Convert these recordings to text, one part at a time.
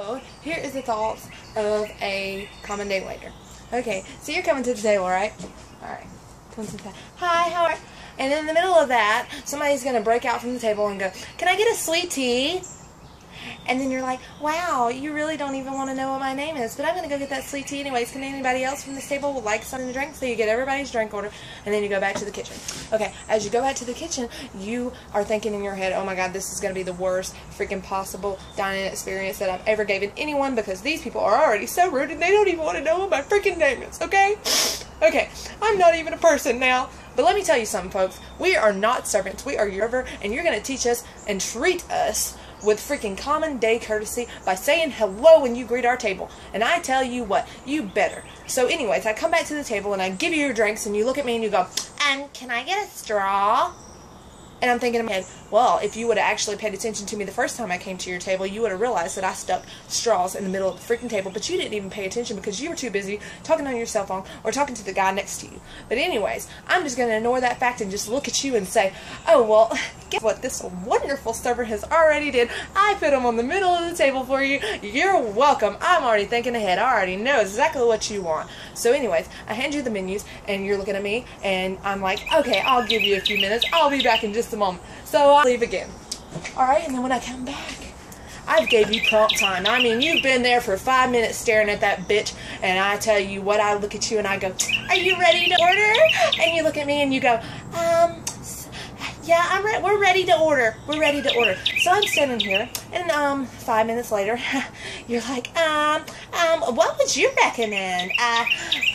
So, here is the thoughts of a common day waiter. Okay, so you're coming to the table, right? Alright. Come to the table. Hi, how are you? And in the middle of that, somebody's going to break out from the table and go, "Can I get a sweet tea?" And then you're like, "Wow, you really don't even want to know what my name is, but I'm going to go get that sweet tea anyways. Can anybody else from this table would like something to drink?" So you get everybody's drink order, and then you go back to the kitchen. Okay, as you go back to the kitchen, you are thinking in your head, "Oh my God, this is going to be the worst freaking possible dining experience that I've ever given anyone, because these people are already so rude and they don't even want to know what my freaking name is, okay? Okay, I'm not even a person now." But let me tell you something, folks. We are not servants. We are your server, and you're going to teach us and treat us with freaking common day courtesy by saying hello when you greet our table. And I tell you what, you better. So anyways, I come back to the table and I give you your drinks, and you look at me and you go, "Can I get a straw?" And I'm thinking in my head, well, if you would have actually paid attention to me the first time I came to your table, you would have realized that I stuck straws in the middle of the freaking table, but you didn't even pay attention because you were too busy talking on your cell phone or talking to the guy next to you. But anyways, I'm just going to ignore that fact and just look at you and say, "Oh, well, guess what this wonderful server has already did? I put them on the middle of the table for you. You're welcome. I'm already thinking ahead. I already know exactly what you want." So anyways, I hand you the menus, and you're looking at me, and I'm like, "Okay, I'll give you a few minutes. I'll be back in just a moment." So I'll leave again. Alright, and then when I come back, I've gave you prompt time. I mean, you've been there for 5 minutes staring at that bitch, and I tell you what, I look at you and I go, "Are you ready to order?" And you look at me and you go, "Yeah, I'm ready. We're ready to order. We're ready to order." So I'm standing here, and 5 minutes later, you're like, "What would you recommend?"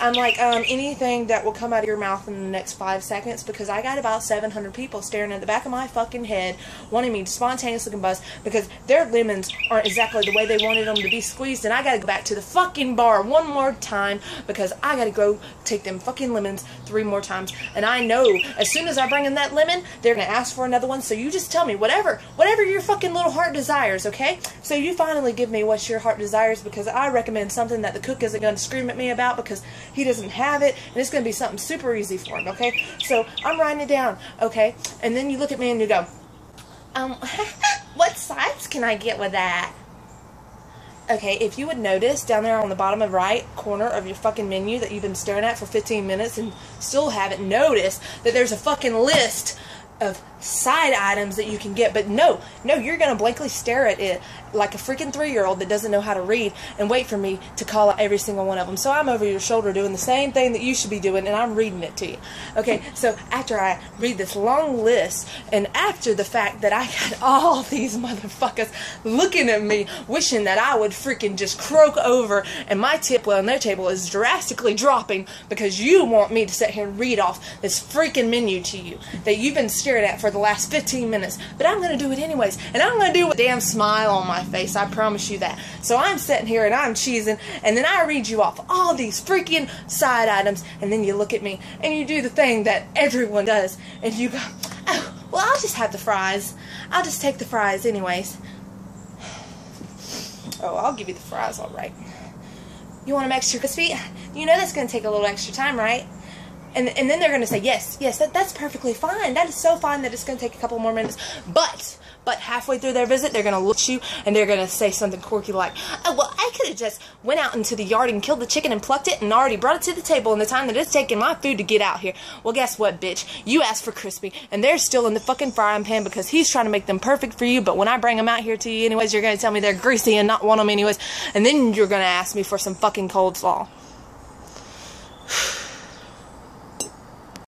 I'm like, "Anything that will come out of your mouth in the next 5 seconds, because I got about 700 people staring at the back of my fucking head, wanting me to spontaneously combust because their lemons aren't exactly the way they wanted them to be squeezed, and I gotta go back to the fucking bar one more time because I gotta go take them fucking lemons 3 more times, and I know as soon as I bring in that lemon, they're gonna ask for another one. So you just tell me whatever your fucking little heart desires, okay?" So you finally give me what your heart desires, because I recommend something that the cook isn't going to scream at me about because he doesn't have it, and it's going to be something super easy for him, okay? So I'm writing it down, okay? And then you look at me and you go, "What sides can I get with that?" Okay, if you would notice down there on the bottom of right corner of your fucking menu that you've been staring at for 15 minutes and still haven't noticed that there's a fucking list of side items that you can get, but no, you're gonna blankly stare at it like a freaking 3-year-old that doesn't know how to read and wait for me to call out every single one of them. So I'm over your shoulder doing the same thing that you should be doing, and I'm reading it to you. Okay, so after I read this long list, and after the fact that I got all these motherfuckers looking at me wishing that I would freaking just croak over, and my tip on their table is drastically dropping because you want me to sit here and read off this freaking menu to you that you've been staring at for the last 15 minutes, but I'm going to do it anyways, and I'm going to do it with a damn smile on my face, I promise you that. So I'm sitting here and I'm cheesing, and then I read you off all these freaking side items, and then you look at me and you do the thing that everyone does, and you go, "Oh, well, I'll just have the fries. I'll just take the fries anyways." "Oh, I'll give you the fries, alright. You want them extra crispy? You know that's going to take a little extra time, right?" And then they're going to say, yes, that's perfectly fine. That is so fine that it's going to take a couple more minutes. But halfway through their visit, they're going to look at you and they're going to say something quirky like, "Oh, well, I could have just went out into the yard and killed the chicken and plucked it and already brought it to the table in the time that it's taking my food to get out here." Well, guess what, bitch? You asked for crispy, and they're still in the fucking frying pan because he's trying to make them perfect for you, but when I bring them out here to you anyways, you're going to tell me they're greasy and not want them anyways, and then you're going to ask me for some fucking coleslaw.